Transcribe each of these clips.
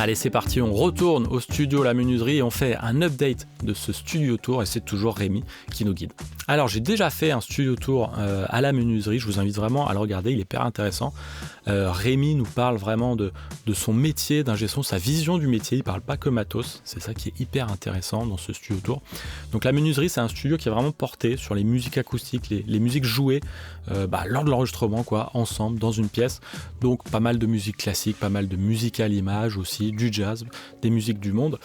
Allez, c'est parti, on retourne au studio La Menuiserie et on fait un update de ce studio tour et c'est toujours Rémi qui nous guide. Alors, j'ai déjà fait un studio tour à La Menuiserie, je vous invite vraiment à le regarder, il est hyper intéressant. Rémi nous parle vraiment de son métier d'ingé son, sa vision du métier, il parle pas que matos, c'est ça qui est hyper intéressant dans ce studio tour. Donc La Menuiserie, c'est un studio qui est vraiment porté sur les musiques acoustiques, les musiques jouées lors de l'enregistrement, quoi, ensemble, dans une pièce. Donc pas mal de musique classique, pas mal de musique à l'image aussi, du jazz, des musiques du monde.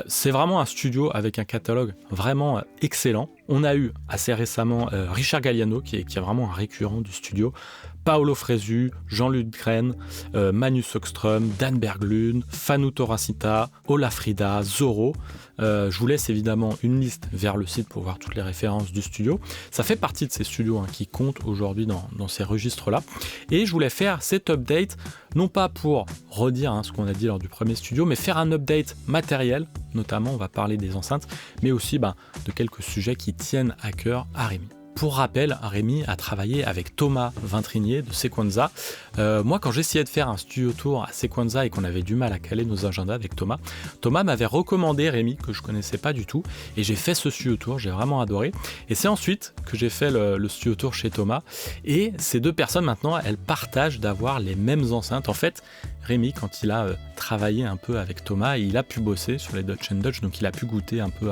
C'est vraiment un studio avec un catalogue vraiment excellent. On a eu assez récemment Richard Galliano, qui est vraiment un récurrent du studio, Paolo Fresu, Jean-Luc Grenne, Manu Sökström, Dan Berglund, Fanu Torasita, Olafrida, Zorro. Je vous laisse évidemment une liste vers le site pour voir toutes les références du studio. Ça fait partie de ces studios qui comptent aujourd'hui dans ces registres-là. Et je voulais faire cet update, non pas pour redire ce qu'on a dit lors du premier studio, mais faire un update matériel. Notamment, on va parler des enceintes, mais aussi de quelques sujets qui tiennent à cœur à Rémi. Pour rappel, Rémi a travaillé avec Thomas Vintrinier de Sequenza. Moi, quand j'essayais de faire un studio tour à Sequenza et qu'on avait du mal à caler nos agendas avec Thomas m'avait recommandé Rémi, que je connaissais pas du tout, et j'ai fait ce studio tour, j'ai vraiment adoré. Et c'est ensuite que j'ai fait le studio tour chez Thomas, et ces deux personnes maintenant, elles partagent d'avoir les mêmes enceintes. En fait, Rémi, quand il a travaillé un peu avec Thomas, il a pu bosser sur les Dutch & Dutch, donc il a pu goûter un peu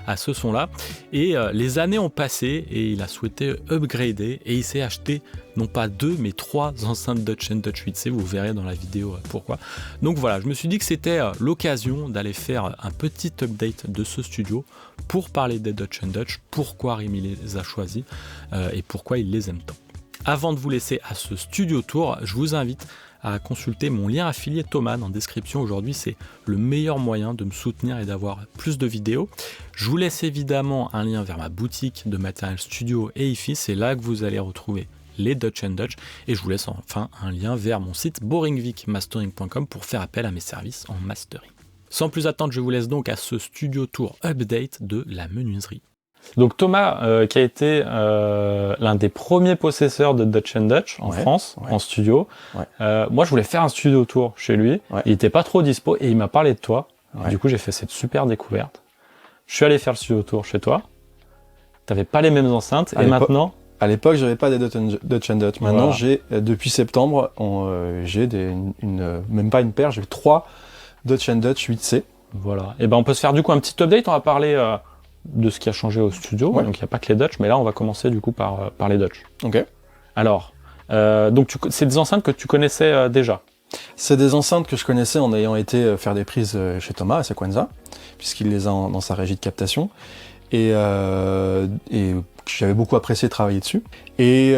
à ce son-là. Et les années ont passé et il a souhaité upgrader et il s'est acheté non pas 2 mais 3 enceintes Dutch & Dutch 8C, vous verrez dans la vidéo pourquoi. Donc voilà, je me suis dit que c'était l'occasion d'aller faire un petit update de ce studio pour parler des Dutch & Dutch, pourquoi Rémi les a choisis et pourquoi il les aime tant. Avant de vous laisser à ce studio tour, je vous invite à consulter mon lien affilié Thomann en description. Aujourd'hui, c'est le meilleur moyen de me soutenir et d'avoir plus de vidéos. Je vous laisse évidemment un lien vers ma boutique de matériel studio et hi-fi. C'est là que vous allez retrouver les Dutch & Dutch. Et je vous laisse enfin un lien vers mon site boringvicmastering.com pour faire appel à mes services en mastering. Sans plus attendre, je vous laisse donc à ce studio tour update de La Menuiserie. Donc Thomas, qui a été l'un des premiers possesseurs de Dutch & Dutch en France, en studio. Moi, je voulais faire un studio tour chez lui. Il était pas trop dispo et il m'a parlé de toi. Du coup, j'ai fait cette super découverte. Je suis allé faire le studio tour chez toi. T'avais pas les mêmes enceintes et maintenant... À l'époque, j'avais pas des Dutch & Dutch. Maintenant, j'ai depuis septembre, j'ai même pas une paire, j'ai 3 Dutch & Dutch 8C. Voilà. Et on peut se faire du coup un petit update. On va parler de ce qui a changé au studio. Donc il n'y a pas que les Dutch, mais là on va commencer du coup par les Dutch. Ok. Alors, donc c'est des enceintes que tu connaissais déjà? C'est des enceintes que je connaissais en ayant été faire des prises chez Thomas à Sequenza, puisqu'il les a dans sa régie de captation. Et j'avais beaucoup apprécié travailler dessus. Et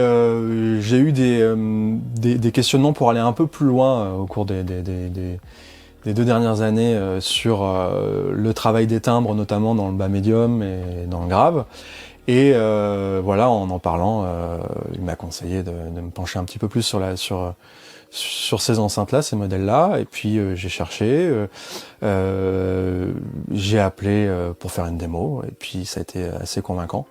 j'ai eu des questionnements pour aller un peu plus loin au cours des 2 dernières années sur le travail des timbres, notamment dans le bas médium et dans le grave. Et en parlant, il m'a conseillé de me pencher un petit peu plus sur ces enceintes-là, ces modèles-là. Et puis j'ai cherché, j'ai appelé pour faire une démo, et puis ça a été assez convaincant.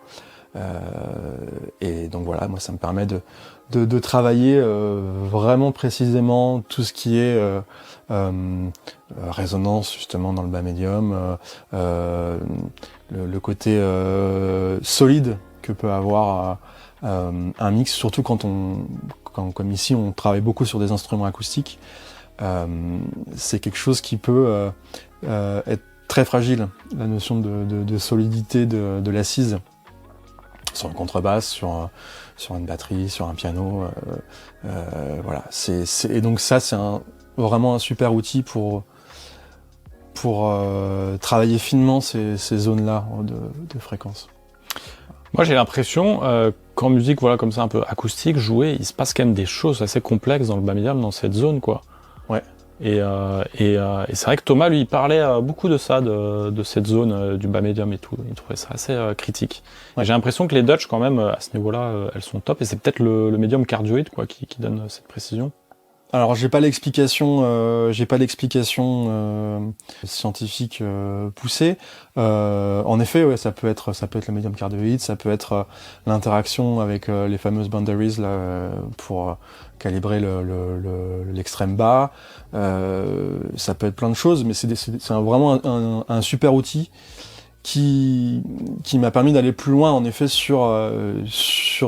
Et donc voilà, moi ça me permet de travailler vraiment précisément tout ce qui est résonance justement dans le bas médium, le côté solide que peut avoir un mix, surtout quand comme ici on travaille beaucoup sur des instruments acoustiques. C'est quelque chose qui peut être très fragile, la notion de solidité de l'assise sur une contrebasse, sur une batterie, sur un piano, voilà. Et donc ça, c'est vraiment un super outil pour travailler finement ces zones-là de fréquence. Moi, j'ai l'impression qu'en musique, comme ça, un peu acoustique, jouer, il se passe quand même des choses assez complexes dans le bas médium, dans cette zone, quoi. Ouais. Et c'est vrai que Thomas, lui, il parlait beaucoup de ça, de cette zone du bas médium et tout. Il trouvait ça assez critique. Ouais. J'ai l'impression que les Dutch, quand même, à ce niveau-là, elles sont top. Et c'est peut-être le médium cardioïde, quoi, qui donne cette précision. Alors j'ai pas l'explication scientifique poussée. En effet, ouais, ça peut être le médium cardioïde, ça peut être l'interaction avec les fameuses boundaries là pour calibrer l'extrême bas. Ça peut être plein de choses, mais c'est vraiment un super outil qui m'a permis d'aller plus loin en effet sur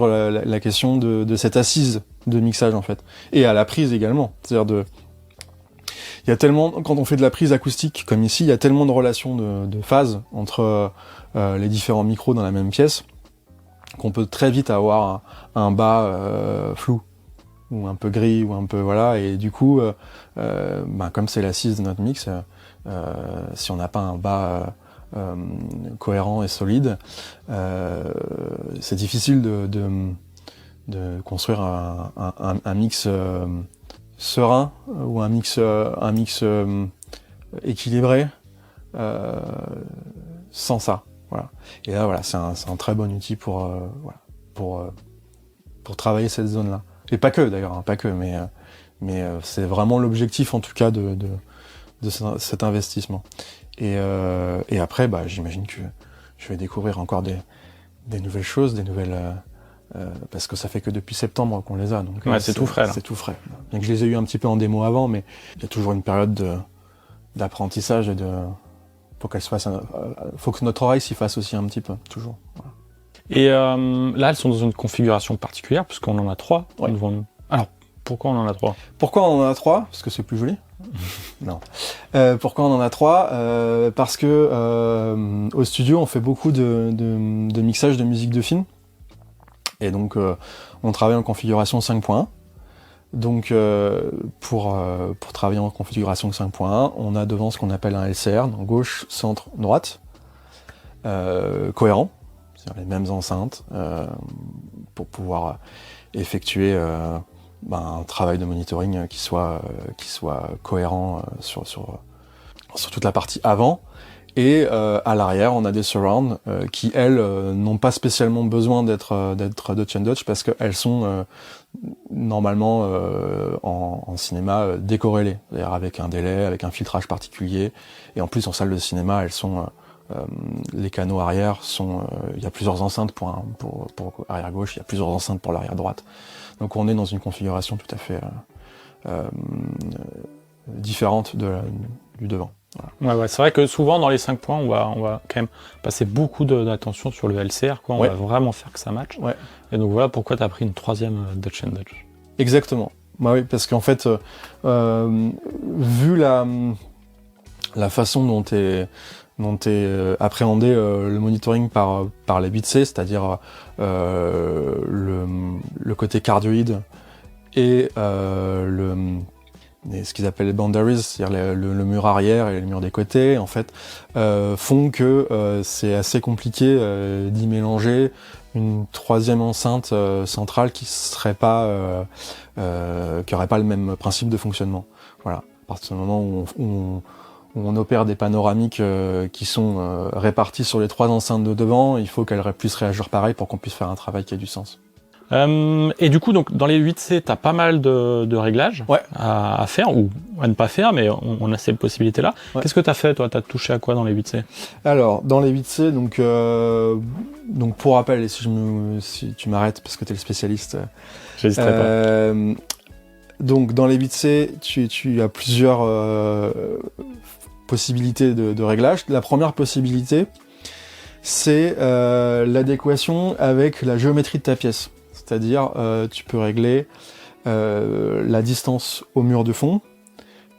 la question de cette assise de mixage en fait, et à la prise également. C'est-à-dire il y a tellement, quand on fait de la prise acoustique comme ici, il y a tellement de relations de phase entre les différents micros dans la même pièce qu'on peut très vite avoir un bas flou ou un peu gris ou un peu voilà, et du coup comme c'est l'assise de notre mix, si on n'a pas un bas cohérent et solide, c'est difficile de construire un mix serein ou un mix équilibré sans ça. Voilà. Et là, voilà, c'est un très bon outil pour travailler cette zone-là. Et pas que d'ailleurs, hein, pas que, mais c'est vraiment l'objectif en tout cas de cet investissement. Et après, j'imagine que je vais découvrir encore des nouvelles choses, parce que ça fait que depuis septembre qu'on les a. Donc ouais, c'est tout frais. Là. C'est tout frais. Bien que je les ai eu un petit peu en démo avant, mais il y a toujours une période d'apprentissage et faut que notre oreille s'y fasse aussi un petit peu, toujours. Voilà. Et là, elles sont dans une configuration particulière, puisqu'on en a 3 devant nous. Alors, pourquoi on en a 3 ? Pourquoi on en a 3 ? Parce que c'est plus joli. Non. Pourquoi on en a 3 ? Parce que au studio, on fait beaucoup de mixage de musique de film. Et donc, on travaille en configuration 5.1. Donc, pour travailler en configuration 5.1, on a devant ce qu'on appelle un LCR, donc gauche, centre, droite, cohérent, c'est-à-dire les mêmes enceintes, pour pouvoir effectuer un travail de monitoring qui soit cohérent sur toute la partie avant. Et à l'arrière, on a des surrounds qui, elles, n'ont pas spécialement besoin d'être Dutch and Dutch parce qu'elles sont normalement en cinéma décorrélées, c'est-à-dire avec un délai, avec un filtrage particulier. Et en plus, en salle de cinéma, elles sont les canaux arrière sont, il y a plusieurs enceintes pour arrière gauche, il y a plusieurs enceintes pour l'arrière droite. Donc on est dans une configuration tout à fait différente du devant. Voilà. Ouais, c'est vrai que souvent dans les 5 points, on va quand même passer beaucoup d'attention sur le LCR, quoi. On va vraiment faire que ça matche. Ouais. Et donc voilà pourquoi tu as pris une 3e Dutch and Dutch. Exactement. Bah oui, parce qu'en fait, vu la façon dont est appréhendé le monitoring par les bits C, c'est-à-dire le côté cardioïde et ce qu'ils appellent les boundaries, c'est-à-dire le mur arrière et le mur des côtés, en fait, font que c'est assez compliqué d'y mélanger une 3e enceinte centrale qui aurait pas le même principe de fonctionnement. Voilà. À partir du moment où on opère des panoramiques qui sont réparties sur les 3 enceintes de devant, il faut qu'elles puissent réagir pareil pour qu'on puisse faire un travail qui ait du sens. Et du coup, donc, dans les 8C, tu as pas mal de réglages à faire, ou à ne pas faire, mais on a cette possibilité-là. Ouais. Qu'est-ce que tu as fait, toi ? Tu as touché à quoi dans les 8C ? Alors, dans les 8C, donc pour rappel, et si tu m'arrêtes, parce que tu es le spécialiste... J'hésiterai pas. Donc, dans les 8C, tu as plusieurs possibilités de réglage. La première possibilité, c'est l'adéquation avec la géométrie de ta pièce. C'est-à-dire, tu peux régler la distance au mur du fond,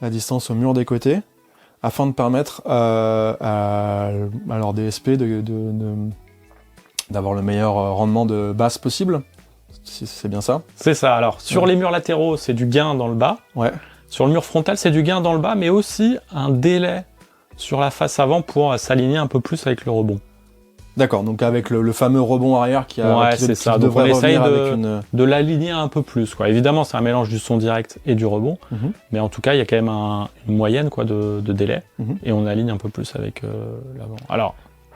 la distance au mur des côtés, afin de permettre à leur DSP d'avoir le meilleur rendement de basse possible. Si c'est bien ça. C'est ça. Alors, sur les murs latéraux, c'est du gain dans le bas. Ouais. Sur le mur frontal, c'est du gain dans le bas, mais aussi un délai sur la face avant pour s'aligner un peu plus avec le rebond. D'accord, donc avec le fameux rebond arrière qui devrait revenir avec de l'aligner un peu plus, quoi. Évidemment, c'est un mélange du son direct et du rebond, mais en tout cas, il y a quand même une moyenne, quoi, de délai, et on aligne un peu plus avec l'avant. Alors,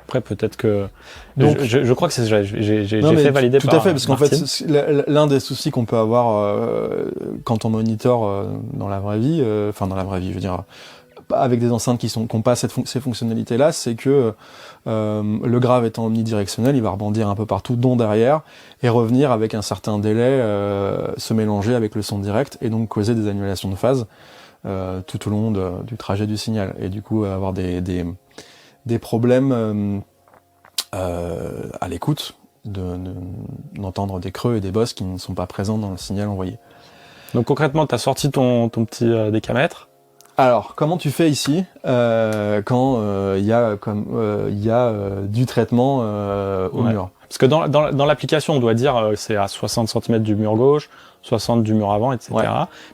Après, peut-être que... Donc, je crois que c'est j'ai non, fait valider tout par à fait, parce qu'en Martine. fait, l'un des soucis qu'on peut avoir quand on monitore dans la vraie vie, enfin dans la vraie vie, je veux dire, avec des enceintes qui n'ont pas ces fonctionnalités-là, c'est que le grave étant omnidirectionnel, il va rebondir un peu partout, dont derrière, et revenir avec un certain délai, se mélanger avec le son direct, et donc causer des annulations de phase tout au long du trajet du signal, et du coup avoir des problèmes à l'écoute, d'entendre des creux et des bosses qui ne sont pas présents dans le signal envoyé. Donc concrètement, tu as sorti ton petit décamètre. Alors, comment tu fais ici quand il y a du traitement au mur? Parce que dans l'application, on doit dire c'est à 60 cm du mur gauche, 60 du mur avant, etc. Ouais.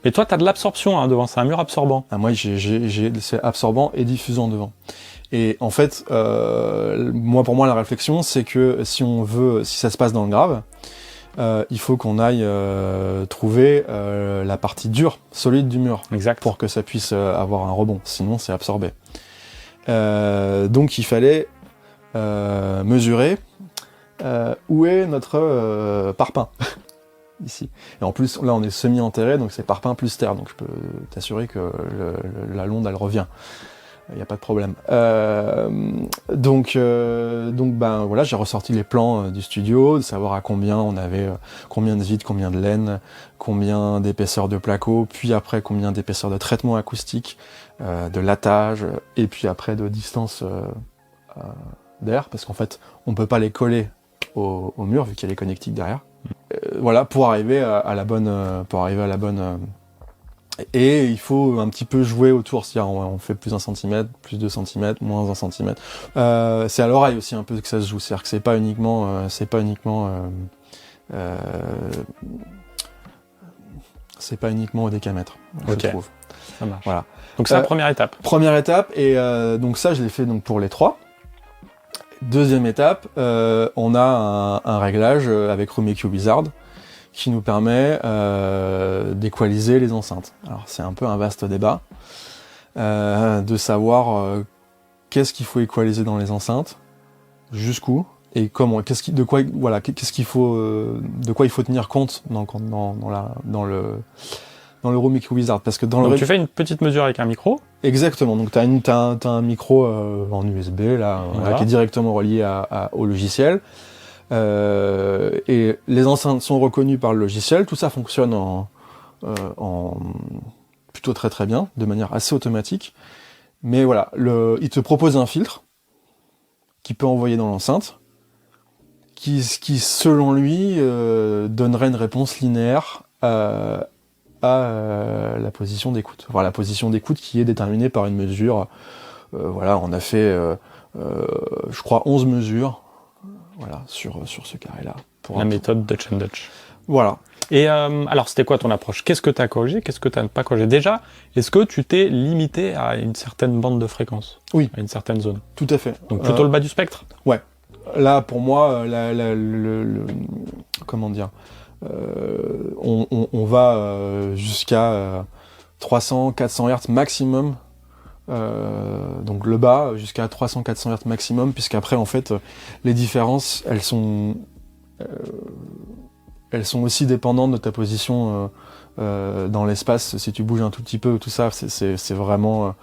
Mais toi, tu as de l'absorption devant, c'est un mur absorbant. Ah, moi, c'est absorbant et diffusant devant. Et en fait, pour moi, la réflexion, c'est que si ça se passe dans le grave, il faut qu'on aille trouver la partie dure, solide du mur, exact, pour que ça puisse avoir un rebond. Sinon, c'est absorbé. Donc, il fallait mesurer où est notre parpaing. Ici. Et en plus, là, on est semi-enterré, donc c'est parpaing plus terre. Donc, je peux t'assurer que la londe, elle revient. Il n'y a pas de problème. Donc ben voilà, j'ai ressorti les plans du studio, de savoir à combien on avait, combien de vide, combien de laine, combien d'épaisseur de placo, puis après combien d'épaisseur de traitement acoustique, de lattage, et puis après de distance d'air, parce qu'en fait, on peut pas les coller au mur vu qu'il y a les connectiques derrière. Voilà, pour arriver à la bonne, et il faut un petit peu jouer autour, c'est-à-dire on fait plus 1 cm, plus 2 cm, moins 1 cm. C'est à l'oreille aussi un peu que ça se joue, c'est-à-dire que c'est pas uniquement au décamètre, je trouve. Ça marche. Voilà. Donc c'est la première étape. Première étape, et donc ça je l'ai fait donc pour les 3. Deuxième étape, on a un réglage avec Room EQ Wizard qui nous permet d'équaliser les enceintes. Alors c'est un peu un vaste débat de savoir qu'est-ce qu'il faut équaliser dans les enceintes, jusqu'où et comment, de quoi il faut tenir compte dans le Room EQ Wizard, parce que donc tu fais une petite mesure avec un micro. Exactement, donc t'as un micro en USB là, voilà, qui est directement relié au logiciel. Et les enceintes sont reconnues par le logiciel, tout ça fonctionne en plutôt très très bien, de manière assez automatique. Mais voilà, il te propose un filtre qui peut envoyer dans l'enceinte, qui selon lui donnerait une réponse linéaire à la position d'écoute. Enfin, la position d'écoute qui est déterminée par une mesure. Voilà, on a fait, je crois, 11 mesures. Voilà, sur ce carré-là. La méthode Dutch and Dutch. Voilà. Et alors, c'était quoi ton approche? Qu'est-ce que tu as corrigé? Qu'est-ce que tu n'as pas corrigé? Déjà, est-ce que tu t'es limité à une certaine bande de fréquence? Oui. À une certaine zone? Tout à fait. Donc plutôt le bas du spectre? Ouais. Là, pour moi, comment dire, on va jusqu'à 300-400 Hz maximum. Donc le bas jusqu'à 300-400 Hz maximum, puisqu'après en fait les différences elles sont aussi dépendantes de ta position dans l'espace. Si tu bouges un tout petit peu, tout ça, c'est vraiment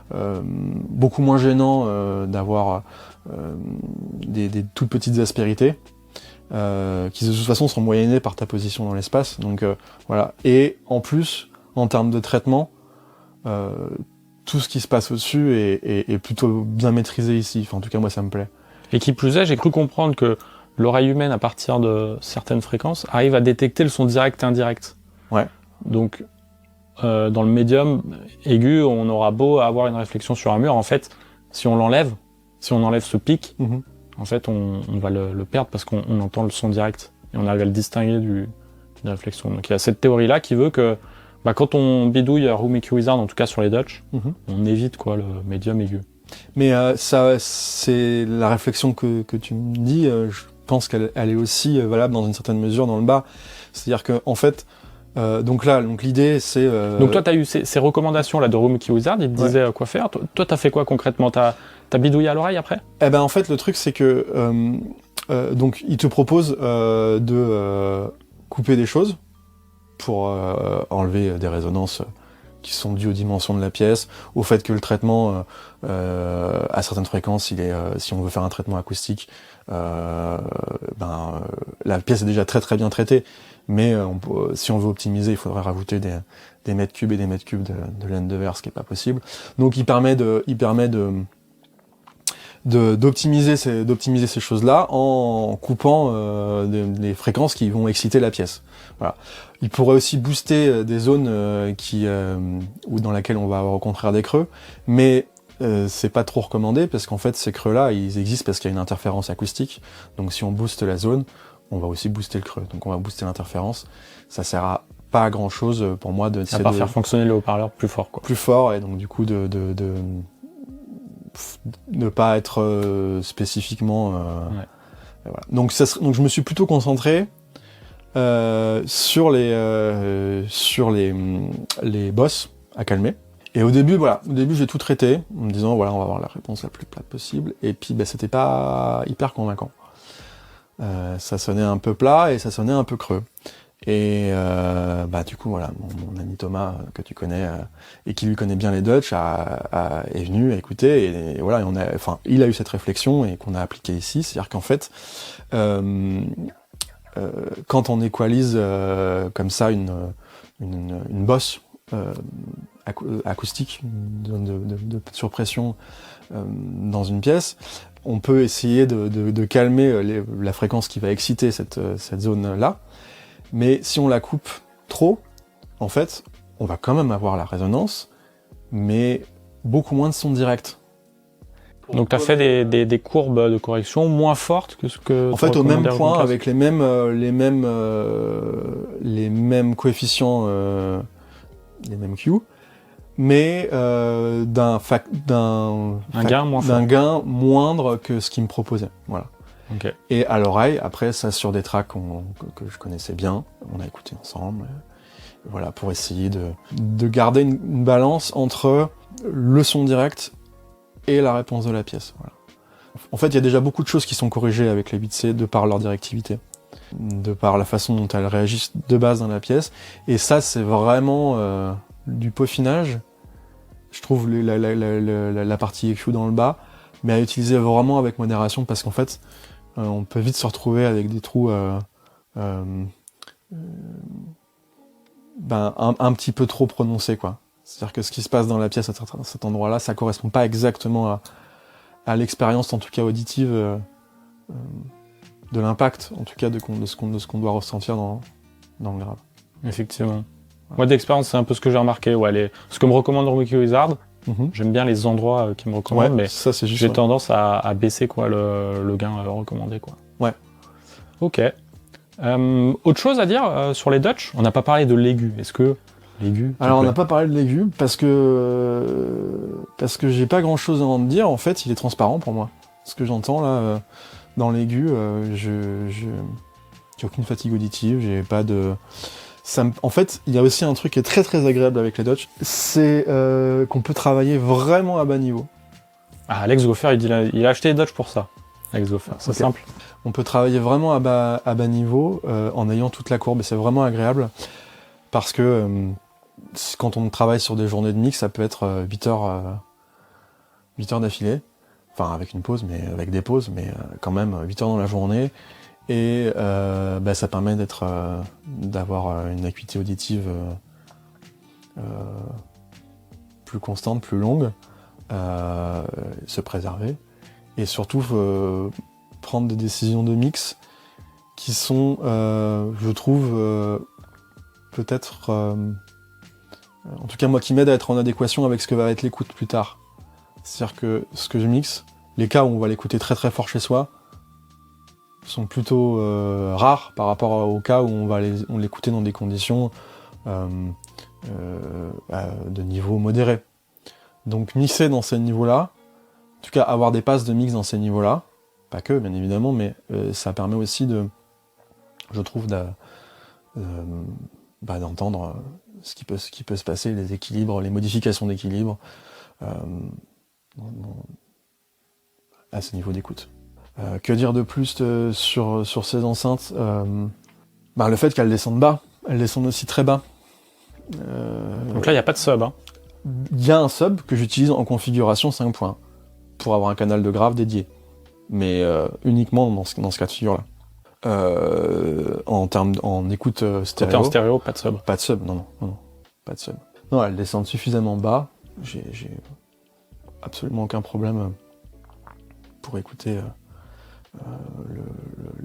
beaucoup moins gênant d'avoir des toutes petites aspérités qui de toute façon sont moyennées par ta position dans l'espace. Donc voilà. Et en plus, en termes de traitement, tout ce qui se passe au-dessus est plutôt bien maîtrisé ici. Enfin, en tout cas, moi, ça me plaît. Et qui plus est, j'ai cru comprendre que l'oreille humaine, à partir de certaines fréquences, arrive à détecter le son direct et indirect. Ouais. Donc, dans le médium aigu, on aura beau avoir une réflexion sur un mur, en fait, si on enlève ce pic, en fait, on va le perdre parce qu'on entend le son direct. Et on arrive à le distinguer d'une réflexion. Donc, il y a cette théorie-là qui veut que quand on bidouille Room EQ Wizard, en tout cas sur les Dutch, on évite le médium aigu. Mais ça, c'est la réflexion que tu me dis, je pense qu'elle est aussi valable dans une certaine mesure dans le bas. C'est-à-dire que en fait, donc l'idée c'est... Donc toi, tu as eu ces recommandations là de Room EQ Wizard, il te disait quoi faire. Toi, tu as fait quoi concrètement? T'as bidouillé à l'oreille après? Eh ben en fait le truc c'est que donc il te propose de couper des choses pour enlever des résonances qui sont dues aux dimensions de la pièce, au fait que le traitement à certaines fréquences, si on veut faire un traitement acoustique, la pièce est déjà très très bien traitée, mais si on veut optimiser, il faudrait rajouter des mètres cubes et des mètres cubes de laine de verre, ce qui est pas possible. Donc il permet d'optimiser ces choses-là en coupant des fréquences qui vont exciter la pièce. Voilà. Il pourrait aussi booster des zones ou dans laquelle on va avoir au contraire des creux, mais c'est pas trop recommandé parce qu'en fait ces creux-là ils existent parce qu'il y a une interférence acoustique. Donc si on booste la zone, on va aussi booster le creux. Donc on va booster l'interférence. Ça sert pas à grand chose pour moi de faire fonctionner le haut-parleur plus fort, quoi. Plus fort, et donc du coup de ne pas être spécifiquement voilà. Donc je me suis plutôt concentré sur les bosses à calmer. Et au début j'ai tout traité en me disant voilà, on va avoir la réponse la plus plate possible, et puis c'était pas hyper convaincant. Ça sonnait un peu plat et ça sonnait un peu creux. Et du coup voilà, mon ami Thomas que tu connais et qui lui connaît bien les Dutch est venu à écouter, et voilà, il a eu cette réflexion et qu'on a appliqué ici, c'est-à-dire qu'en fait quand on équalise comme ça une bosse acoustique, de surpression dans une pièce, on peut essayer de calmer la fréquence qui va exciter cette zone-là. Mais si on la coupe trop, en fait, on va quand même avoir la résonance, mais beaucoup moins de son direct. Donc tu as fait des courbes de correction moins fortes que ce que... En fait, au même point, avec les mêmes coefficients, les mêmes Q, mais d'un gain moindre que ce qu'il me proposait. Voilà. Okay. Et à l'oreille, après, ça sur des tracks que je connaissais bien, on a écouté ensemble, voilà, pour essayer de garder une balance entre le son direct et la réponse de la pièce. Voilà. En fait, il y a déjà beaucoup de choses qui sont corrigées avec les 8C de par leur directivité, de par la façon dont elles réagissent de base dans la pièce, et ça, c'est vraiment du peaufinage. Je trouve la partie EQ dans le bas, mais à utiliser vraiment avec modération, parce qu'en fait, on peut vite se retrouver avec des trous un petit peu trop prononcés, quoi. C'est-à-dire que ce qui se passe dans la pièce à cet endroit-là, ça correspond pas exactement à l'expérience, en tout cas auditive, de l'impact, en tout cas de ce qu'on doit ressentir dans le grave. Effectivement. Moi, d'expérience, c'est un peu ce que j'ai remarqué. Ouais, ce que me recommande Wikivizard, j'aime bien les endroits qu'ils me recommandent, mais ça, c'est juste, j'ai tendance à baisser quoi, le gain recommandé, quoi. Ouais. Ok. Autre chose à dire sur les Dutch? On n'a pas parlé de l'aigu. Est-ce que l'aigu... Alors, on n'a pas parlé de l'aigu parce que j'ai pas grand-chose à en dire. En fait, il est transparent pour moi. Ce que j'entends là dans l'aigu, j'ai aucune fatigue auditive, j'ai pas de... En fait, il y a aussi un truc qui est très très agréable avec les Dutch, c'est qu'on peut travailler vraiment à bas niveau. Ah, Alex Goffer, il a acheté les Dutch pour ça. Alex Goffer, c'est simple. On peut travailler vraiment à bas niveau en ayant toute la courbe, et c'est vraiment agréable parce que quand on travaille sur des journées de mix, ça peut être 8 heures d'affilée, enfin avec une pause, mais avec des pauses, mais quand même 8 heures dans la journée. Et ça permet d'avoir une acuité auditive plus constante, plus longue, se préserver, et surtout prendre des décisions de mix qui sont, je trouve, peut-être, en tout cas moi, qui m'aident à être en adéquation avec ce que va être l'écoute plus tard. C'est-à-dire que ce que je mixe, les cas où on va l'écouter très très fort chez soi, sont plutôt rares par rapport au cas où on l'écoutait dans des conditions de niveau modéré. Donc mixer dans ces niveaux-là, en tout cas avoir des passes de mix dans ces niveaux-là, pas que bien évidemment, mais ça permet aussi je trouve d'entendre ce qui peut se passer, les équilibres, les modifications d'équilibre à ce niveau d'écoute. Que dire de plus sur ces enceintes? Le fait qu'elles descendent bas, elles descendent aussi très bas. Donc là, il n'y a pas de sub. Hein. Il y a un sub que j'utilise en configuration 5 points pour avoir un canal de grave dédié, mais uniquement dans ce cas de figure-là. En écoute stéréo. Côté en stéréo, pas de sub. Pas de sub, non, pas de sub. Non, elles descendent suffisamment bas. J'ai absolument aucun problème pour écouter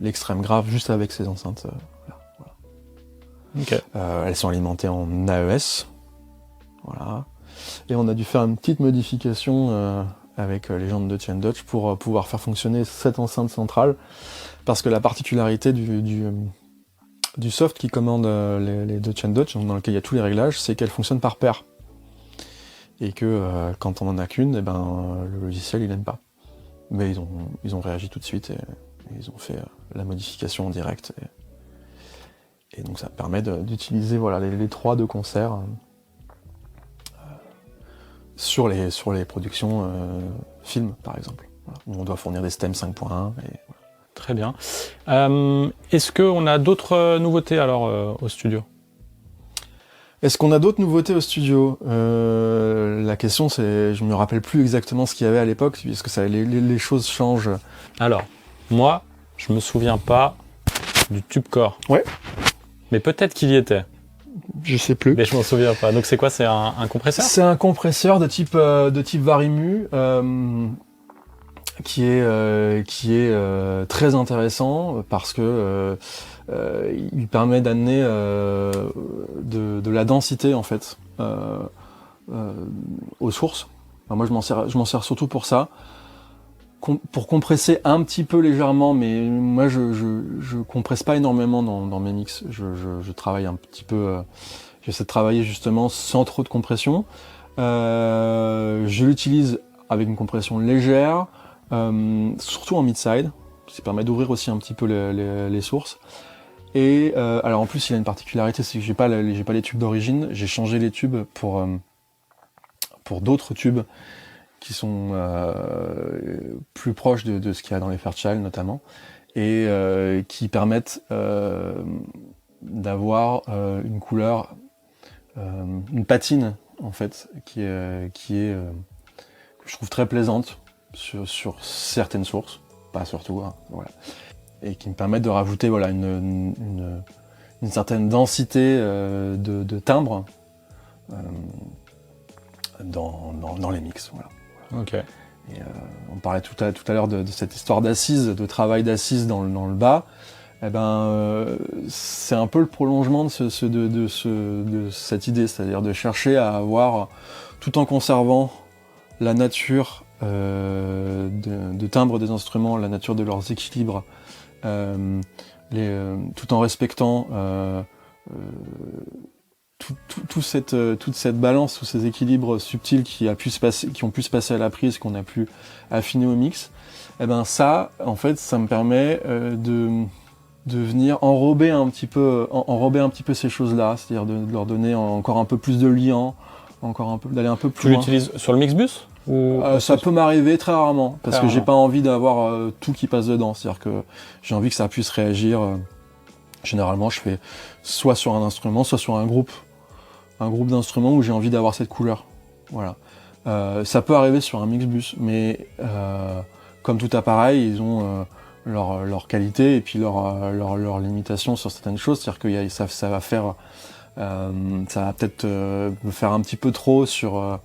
l'extrême grave juste avec ces enceintes. Voilà. Okay. Elles sont alimentées en AES. Voilà. Et on a dû faire une petite modification avec les gens de Dutch & Dutch pour pouvoir faire fonctionner cette enceinte centrale, parce que la particularité du soft qui commande les Dutch & Dutch, dans lequel il y a tous les réglages, c'est qu'elle fonctionne par paire. Et que quand on en a qu'une, le logiciel il n'aime pas. Mais ils ont réagi tout de suite et ils ont fait la modification en direct. Et donc ça permet d'utiliser les 3 de concert sur les productions films, par exemple. Voilà, où on doit fournir des stems 5.1. Voilà. Très bien. Est-ce qu'on a d'autres nouveautés alors au studio ? Est-ce qu'on a d'autres nouveautés au studio ? La question c'est, je me rappelle plus exactement ce qu'il y avait à l'époque, puisque les choses changent. Alors, moi, je me souviens pas du TubeCore. Ouais. Mais peut-être qu'il y était. Je sais plus. Mais je m'en souviens pas. Donc c'est quoi ? C'est un compresseur ? C'est un compresseur de type Varimu qui est très intéressant parce que il permet d'amener de la densité en fait aux sources. Enfin, moi je m'en sers surtout pour ça, pour compresser un petit peu légèrement, mais moi je compresse pas énormément dans mes mix. Je travaille un petit peu, j'essaie de travailler justement sans trop de compression. Je l'utilise avec une compression légère, surtout en mid-side, ça permet d'ouvrir aussi un petit peu les sources. Et alors en plus il a une particularité, c'est que j'ai pas les tubes d'origine, j'ai changé les tubes pour d'autres tubes qui sont plus proches de ce qu'il y a dans les Fairchild notamment, et qui permettent d'avoir une couleur, une patine en fait, qui est que je trouve très plaisante sur certaines sources, pas sur tout, hein, voilà. Et qui me permettent de rajouter une certaine densité de timbre dans les mix. Voilà. Ok. Et, on parlait tout à l'heure de cette histoire d'assise, de travail d'assise dans le bas. C'est un peu le prolongement de cette idée, c'est-à-dire de chercher à avoir, tout en conservant la nature de timbre des instruments, la nature de leurs équilibres, tout en respectant toute cette balance, tous ces équilibres subtils qui ont pu se passer à la prise, qu'on a pu affiner au mix. Ça, en fait, ça me permet de venir enrober un petit peu ces choses-là, c'est-à-dire de leur donner encore un peu plus de liant, d'aller un peu plus loin. Tu l'utilises sur le Mixbus ou ça peut m'arriver très rarement, parce que j'ai pas envie d'avoir tout qui passe dedans, c'est-à-dire que j'ai envie que ça puisse réagir. Généralement, je fais soit sur un instrument, soit sur un groupe d'instruments où j'ai envie d'avoir cette couleur. Voilà. Ça peut arriver sur un Mixbus, mais comme tout appareil, ils ont leur qualité et puis leur limitation sur certaines choses, c'est-à-dire que ça va peut-être me faire un petit peu trop sur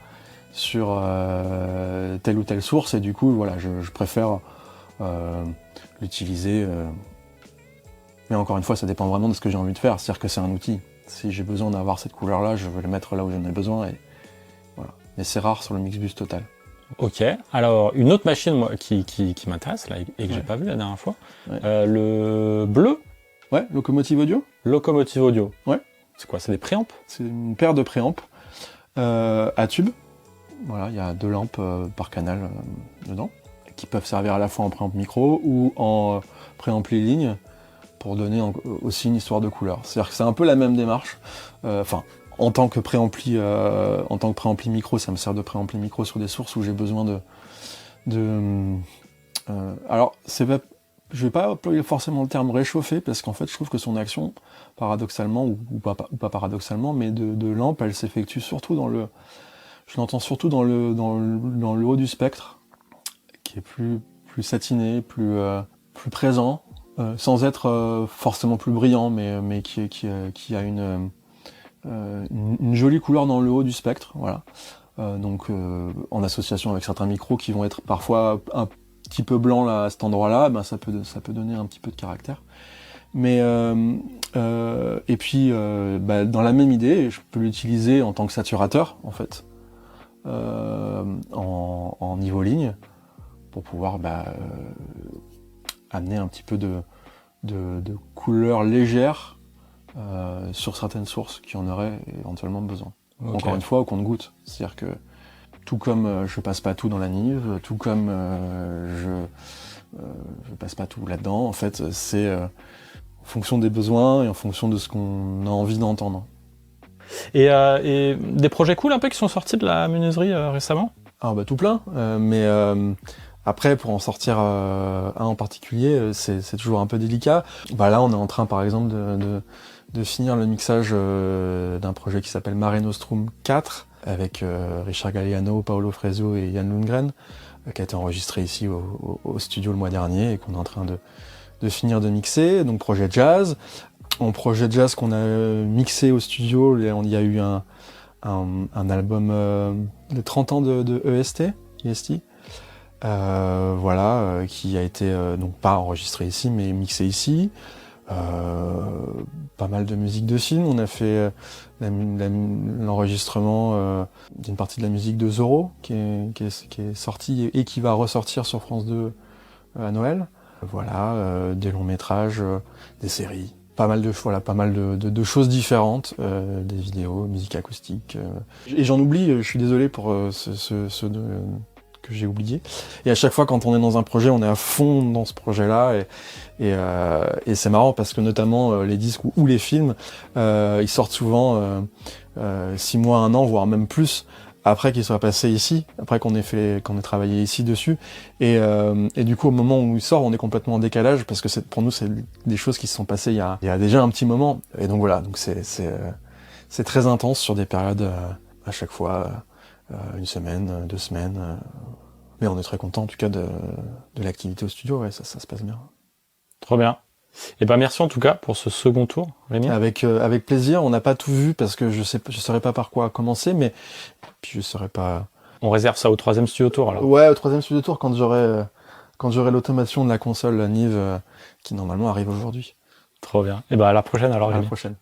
telle ou telle source, et du coup voilà, je préfère l'utiliser, mais encore une fois ça dépend vraiment de ce que j'ai envie de faire, c'est-à-dire que c'est un outil, si j'ai besoin d'avoir cette couleur là, je veux le mettre là où j'en ai besoin, et voilà. Mais c'est rare sur le Mixbus Total. Ok, alors une autre machine moi, qui m'intéresse là, et que j'ai pas vu la dernière fois, le bleu. Ouais, Locomotive Audio. Locomotive Audio. Ouais. C'est quoi, c'est des préamps ? C'est une paire de préamps à tube. Voilà, il y a 2 lampes par canal dedans, qui peuvent servir à la fois en préamp micro ou en préampli ligne, pour donner aussi une histoire de couleur. C'est-à-dire que c'est un peu la même démarche. En tant que préampli micro, ça me sert de préampli micro sur des sources où j'ai besoin Alors, je vais pas employer forcément le terme réchauffé, parce qu'en fait, je trouve que son action, paradoxalement, ou pas paradoxalement, mais de lampe, elle s'effectue surtout je l'entends surtout dans le haut du spectre, qui est plus satiné, plus présent, sans être forcément plus brillant, mais qui a une jolie couleur dans le haut du spectre, voilà. Donc en association avec certains micros qui vont être parfois un petit peu blancs là, à cet endroit-là, ben ça peut donner un petit peu de caractère. Mais et puis dans la même idée, je peux l'utiliser en tant que saturateur en fait, en niveau ligne, pour pouvoir amener un petit peu de couleur légère sur certaines sources qui en auraient éventuellement besoin. Okay. Encore une fois, au compte-gouttes. C'est-à-dire que tout comme je passe pas tout dans la Nive, tout comme je passe pas tout là-dedans, en fait, c'est en fonction des besoins et en fonction de ce qu'on a envie d'entendre. Et des projets cool un peu qui sont sortis de la menuiserie récemment ? Alors tout plein, mais après pour en sortir un en particulier, c'est toujours un peu délicat. Là, on est en train, par exemple, de finir le mixage d'un projet qui s'appelle Mare Nostrum 4 avec Richard Galliano, Paolo Freso et Yann Lundgren, qui a été enregistré ici au studio le mois dernier et qu'on est en train de finir de mixer. Donc projet jazz. En projet jazz qu'on a mixé au studio, il y a eu un album de 30 ans de EST, qui a été donc pas enregistré ici mais mixé ici. Pas mal de musique de film. On a fait l'enregistrement d'une partie de la musique de Zorro qui est sortie et qui va ressortir sur France 2 à Noël. Des longs métrages, des séries. Pas mal de choses différentes, des vidéos, musique acoustique. Et j'en oublie, je suis désolé pour ceux que j'ai oublié. Et à chaque fois, quand on est dans un projet, on est à fond dans ce projet-là. Et c'est marrant parce que notamment les disques ou les films, ils sortent souvent 6 mois, 1 an, voire même plus, après qu'ils soient passés ici, après qu'on ait travaillé ici dessus. Et du coup, au moment où il sort, on est complètement en décalage parce que pour nous, c'est des choses qui se sont passées il y a déjà un petit moment. Et donc voilà, donc c'est très intense sur des périodes à chaque fois, 1 semaine, 2 semaines. Mais on est très content en tout cas de l'activité au studio, ouais, ça se passe bien. Trop bien. Et merci en tout cas pour ce second tour, Rémi. Avec plaisir. On n'a pas tout vu parce que je saurais pas par quoi commencer, mais puis je saurais pas. On réserve ça au 3e studio tour alors. Ouais, au 3e studio tour quand j'aurai l'automation de la console, la Nive, qui normalement arrive aujourd'hui. Trop bien. À la prochaine alors, Rémi. À la prochaine.